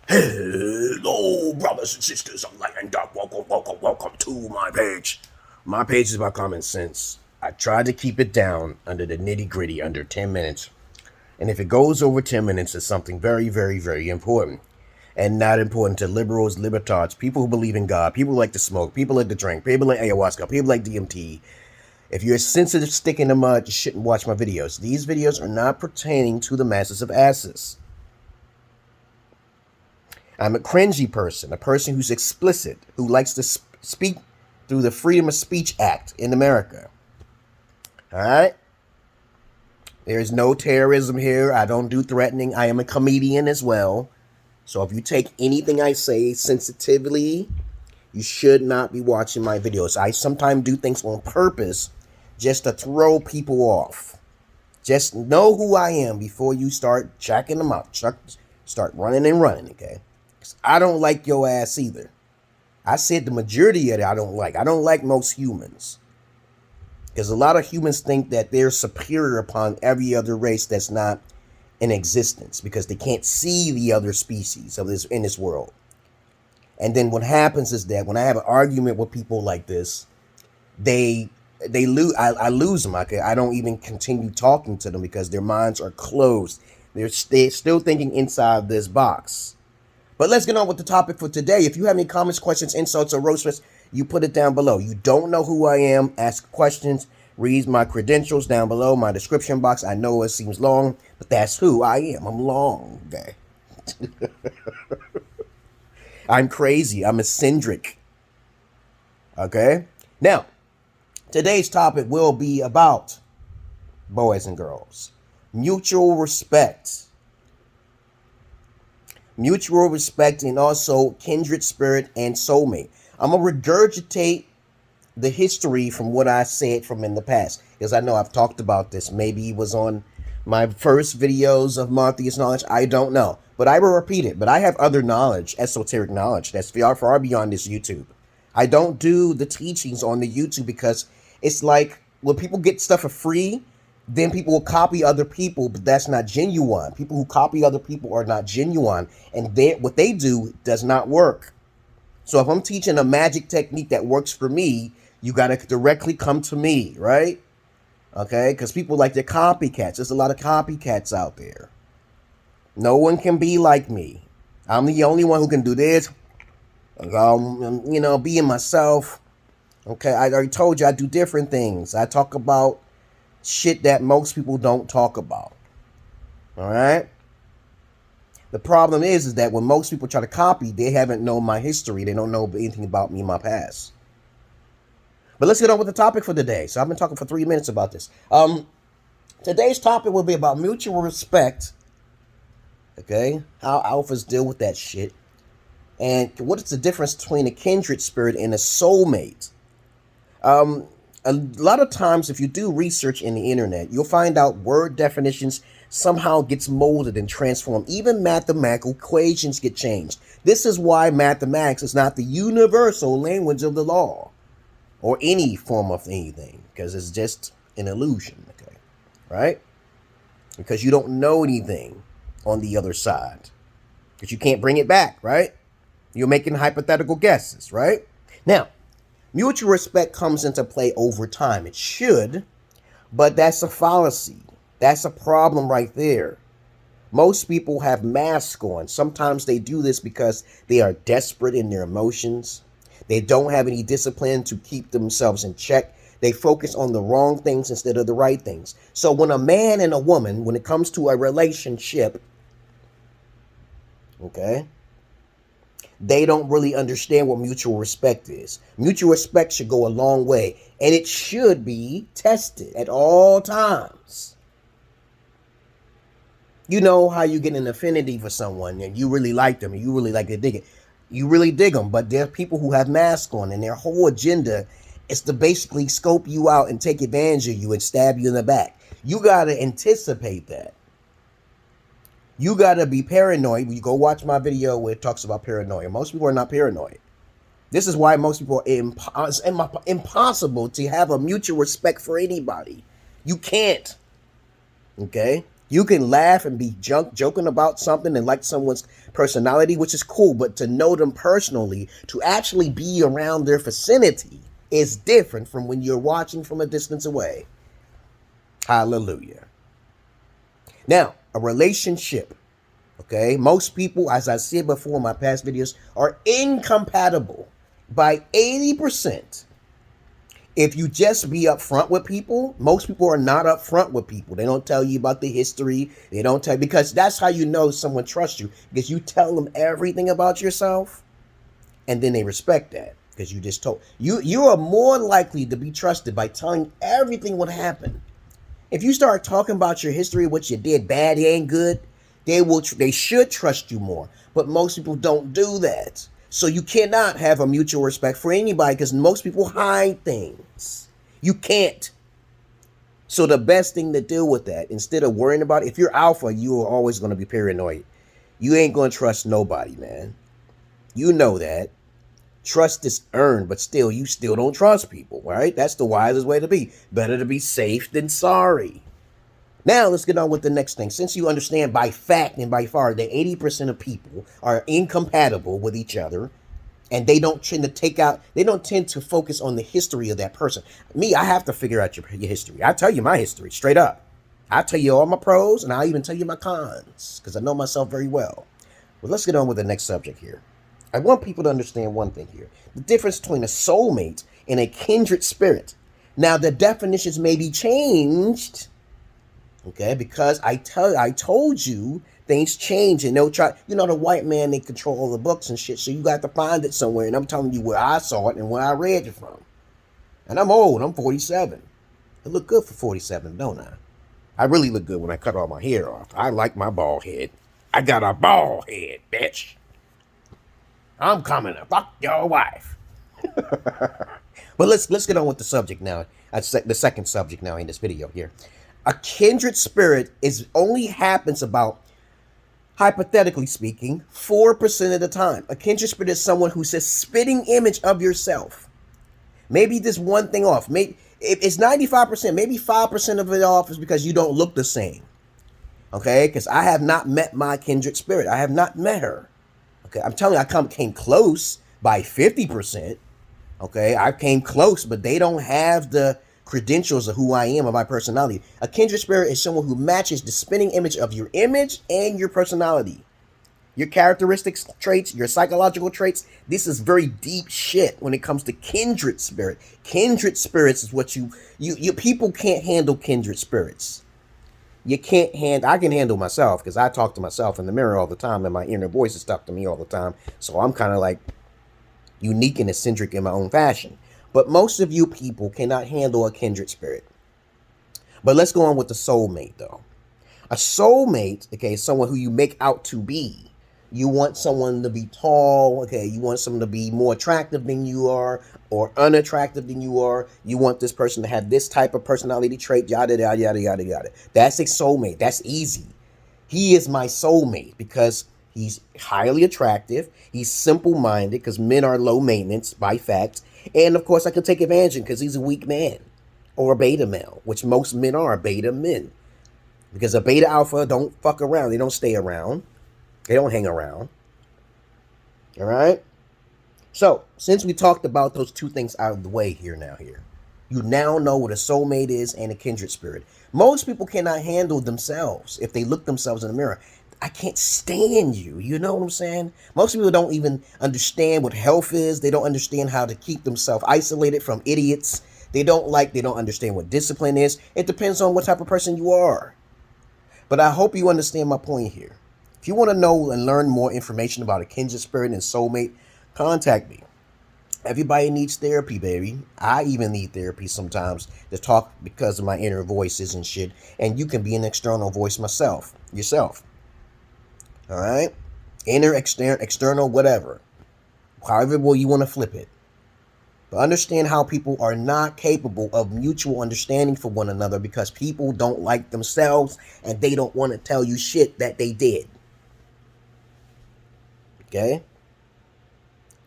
Hello, brothers and sisters of light and dark. Welcome to my page. My page is about common sense. I tried to keep it down under the nitty gritty, under 10 minutes. And if it goes over 10 minutes, it's something very, very, very important. And not important to liberals, libertards, people who believe in God, people who like to smoke, people like to drink, people like ayahuasca, people like DMT. If you're a sensitive stick in the mud, you shouldn't watch my videos. These videos are not pertaining to the masses of asses. I'm a cringy person, a person who's explicit, who likes to speak through the Freedom of Speech Act in America. All right? There's no terrorism here. I don't do threatening. I am a comedian as well. So if you take anything I say sensitively, you should not be watching my videos. I sometimes do things on purpose just to throw people off. Just know who I am before you start checking them out. Start running and running, okay? I don't like your ass either. I said the majority of it I don't like. I don't like most humans. Because a lot of humans think that they're superior upon every other race that's not in existence. Because they can't see the other species of this in this world. And then what happens is that when I have an argument with people like this, they lose. I lose them. I don't even continue talking to them because their minds are closed. They're still thinking inside this box. But let's get on with the topic for today. If you have any comments, questions, insults, or roasters, you put it down below. You don't know who I am, ask questions, read my credentials down below, my description box. I know it seems long, but that's who I am. I'm long, okay? I'm crazy. I'm eccentric. Okay? Now, today's topic will be about boys and girls. Mutual respect. Mutual respect and also kindred spirit and soulmate. I'm going to regurgitate the history from what I said from in the past. Because I know I've talked about this. Maybe it was on my first videos of Monotheist knowledge. I don't know. But I will repeat it. But I have other knowledge, esoteric knowledge, that's far beyond this YouTube. I don't do the teachings on the YouTube because it's like when people get stuff for free, then people will copy other people, but that's not genuine. People who copy other people are not genuine, and what they do does not work. So if I'm teaching a magic technique that works for me, you got to directly come to me, right? Okay, because people like their copycats. There's a lot of copycats out there. No one can be like me. I'm the only one who can do this. Being myself. Okay, I already told you I do different things. I talk about shit that most people don't talk about. All right? The problem is that when most people try to copy, they haven't known my history. They don't know anything about me in my past. But let's get on with the topic for today. So I've been talking for 3 minutes about this. Today's topic will be about mutual respect. Okay? How alphas deal with that shit. And what is the difference between a kindred spirit and a soulmate? A lot of times, if you do research in the internet, you'll find out word definitions somehow gets molded and transformed. Even mathematical equations get changed. This is why mathematics is not the universal language of the law or any form of anything, because it's just an illusion, okay? Right? Because you don't know anything on the other side, because you can't bring it back, right? You're making hypothetical guesses, right? Now, mutual respect comes into play over time. It should, but that's a fallacy. That's a problem right there. Most people have masks on. Sometimes they do this because they are desperate in their emotions. They don't have any discipline to keep themselves in check. They focus on the wrong things instead of the right things. So when a man and a woman, when it comes to a relationship, okay, they don't really understand what mutual respect is. Mutual respect should go a long way, and it should be tested at all times. You know how you get an affinity for someone, and you really like them, and you really like to dig it. You really dig them, but there are people who have masks on, and their whole agenda is to basically scope you out and take advantage of you and stab you in the back. You got to anticipate that. You got to be paranoid. When you go watch my video where it talks about paranoia. Most people are not paranoid. This is why most people are impossible to have a mutual respect for anybody. You can't. Okay? You can laugh and be joking about something and like someone's personality, which is cool, but to know them personally, to actually be around their vicinity, is different from when you're watching from a distance away. Hallelujah. Now, a relationship, okay? Most people, as I said before in my past videos, are incompatible by 80%. If you just be upfront with people, most people are not upfront with people. They don't tell you about the history. They don't tell you, because that's how you know someone trusts you, because you tell them everything about yourself, and then they respect that because you just told. You are more likely to be trusted by telling everything what happened. If you start talking about your history, what you did bad and good, they should trust you more. But most people don't do that. So you cannot have a mutual respect for anybody, because most people hide things. You can't. So the best thing to deal with that, instead of worrying about it, if you're alpha, you are always going to be paranoid. You ain't going to trust nobody, man. You know that. Trust is earned, but still, you still don't trust people, right? That's the wisest way to be. Better to be safe than sorry. Now, let's get on with the next thing. Since you understand by fact and by far that 80% of people are incompatible with each other, and they don't tend to focus on the history of that person. Me, I have to figure out your history. I tell you my history straight up. I tell you all my pros, and I'll even tell you my cons, because I know myself very well. But let's get on with the next subject here. I want people to understand one thing here. The difference between a soulmate and a kindred spirit. Now, the definitions may be changed, okay, because I told you things change, and they'll try, the white man, they control all the books and shit, so you got to find it somewhere, and I'm telling you where I saw it and where I read it from. And I'm old, I'm 47. I look good for 47, don't I? I really look good when I cut all my hair off. I like my bald head. I got a bald head, bitch. I'm coming to fuck your wife. But let's get on with the subject now. The second subject now in this video here. A kindred spirit only happens about, hypothetically speaking, 4% of the time. A kindred spirit is someone who's a spitting image of yourself. Maybe this one thing off. Maybe it's 95%. Maybe 5% of it off is because you don't look the same. Okay? Because I have not met my kindred spirit. I have not met her. Okay? I'm telling you, I came close by 50%. Okay? I came close, but they don't have the credentials of who I am, of my personality. A kindred spirit is someone who matches the spinning image of your image and your personality. Your characteristics, traits, your psychological traits. This is very deep shit when it comes to kindred spirit. Kindred spirits is what you people can't handle kindred spirits. You can't I can handle myself, because I talk to myself in the mirror all the time, and my inner voice is stuck to me all the time. So I'm kind of like unique and eccentric in my own fashion. But most of you people cannot handle a kindred spirit. But let's go on with the soulmate, though. A soulmate, okay, is someone who you make out to be. You want someone to be tall, okay, you want someone to be more attractive than you are, or unattractive than you are. You want this person to have this type of personality trait, yada, yada, yada, yada, yada. That's a soulmate. That's easy. He is my soulmate because he's highly attractive. He's simple-minded, because men are low maintenance by fact. And, of course, I can take advantage of him because he's a weak man, or a beta male, which most men are beta men. Because a beta alpha don't fuck around. They don't stay around. They don't hang around. All right? So, since we talked about those two things out of the way here, you now know what a soulmate is and a kindred spirit. Most people cannot handle themselves if they look themselves in the mirror. I can't stand you. You know what I'm saying? Most people don't even understand what health is. They don't understand how to keep themselves isolated from idiots. They don't understand what discipline is. It depends on what type of person you are. But I hope you understand my point here. If you want to know and learn more information about a kindred spirit and soulmate, contact me. Everybody needs therapy, baby. I even need therapy sometimes to talk because of my inner voices and shit. And you can be an external voice yourself. All right? Inner, external, whatever. However you want to flip it. But understand how people are not capable of mutual understanding for one another because people don't like themselves and they don't want to tell you shit that they did. Okay?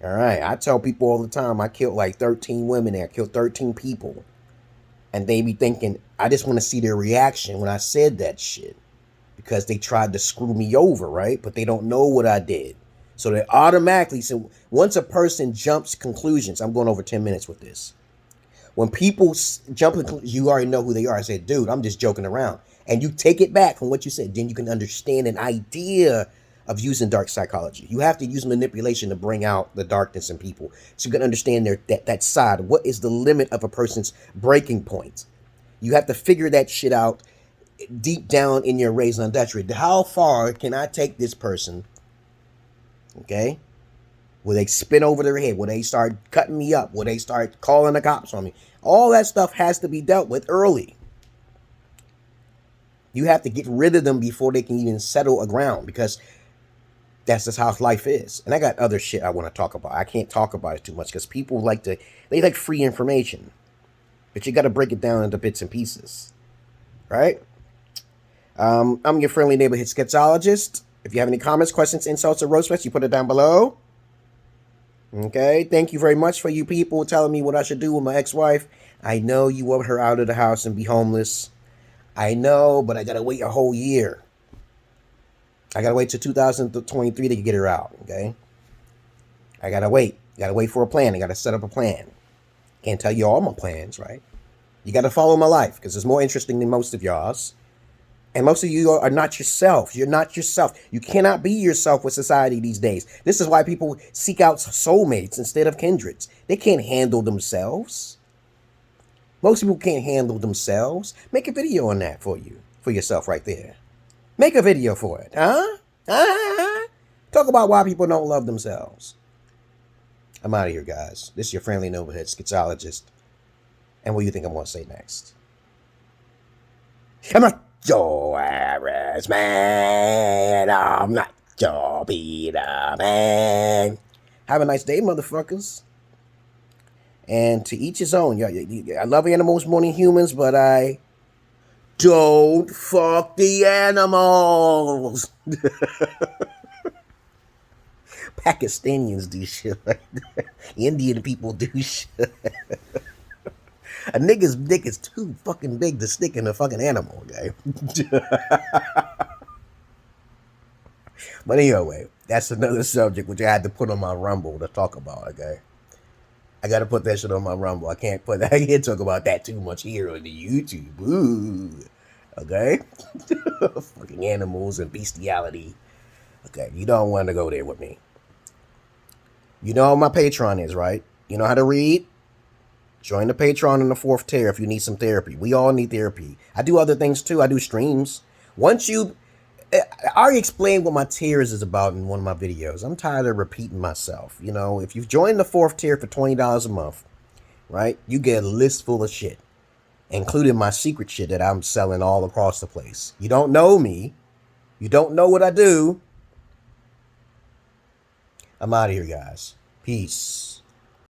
All right. I tell people all the time I killed like 13 women and I killed 13 people. And they be thinking, I just want to see their reaction when I said that shit. because they tried to screw me over, right? But they don't know what I did. So they automatically, so once a person jumps conclusions, I'm going over 10 minutes with this. When people jump in conclusions, you already know who they are. I said, dude, I'm just joking around. And you take it back from what you said. Then you can understand an idea of using dark psychology. You have to use manipulation to bring out the darkness in people. So you can understand that side. What is the limit of a person's breaking point? You have to figure that shit out deep down in your raison d'etre. How far can I take this person? Okay? Will they spin over their head? Will they start cutting me up? Will they start calling the cops on me? All that stuff has to be dealt with early. You have to get rid of them before they can even settle aground, because that's just how life is. And I got other shit I want to talk about. I can't talk about it too much because people they like free information. But you got to break it down into bits and pieces. Right? I'm your friendly neighborhood Schizo-Logist. If you have any comments, questions, insults, or roast, you put it down below. Okay? Thank you very much for you people telling me what I should do with my ex-wife. I know you want her out of the house and be homeless. I know, but I got to wait a whole year. I got to wait till 2023 to get her out, okay? I got to wait. Got to wait for a plan. I got to set up a plan. Can't tell you all my plans, right? You got to follow my life because it's more interesting than most of y'all's. And most of you are not yourself. You're not yourself. You cannot be yourself with society these days. This is why people seek out soulmates instead of kindreds. They can't handle themselves. Most people can't handle themselves. Make a video on that for yourself right there. Make a video for it, huh? Talk about why people don't love themselves. I'm out of here, guys. This is your friendly neighborhood Schizo-Logist. And what do you think I'm going to say next? I'm not your average man. I'm not your Peter man. Have a nice day, motherfuckers. And to each his own. I love animals more than humans, but I don't fuck the animals. Pakistanians do shit like that. Indian people do shit. A nigga's dick is too fucking big to stick in a fucking animal, okay? But anyway, that's another subject which I had to put on my Rumble to talk about, okay? I gotta put that shit on my Rumble. I can't talk about that too much here on the YouTube. Ooh. Okay? Fucking animals and bestiality. Okay, you don't want to go there with me. You know what my Patreon is, right? You know how to read? Join the Patreon in the 4th tier if you need some therapy. We all need therapy. I do other things too. I do streams. I already explained what my tiers is about in one of my videos. I'm tired of repeating myself. You know, if you've joined the 4th tier for $20 a month, right, you get a list full of shit, including my secret shit that I'm selling all across the place. You don't know me. You don't know what I do. I'm out of here, guys. Peace.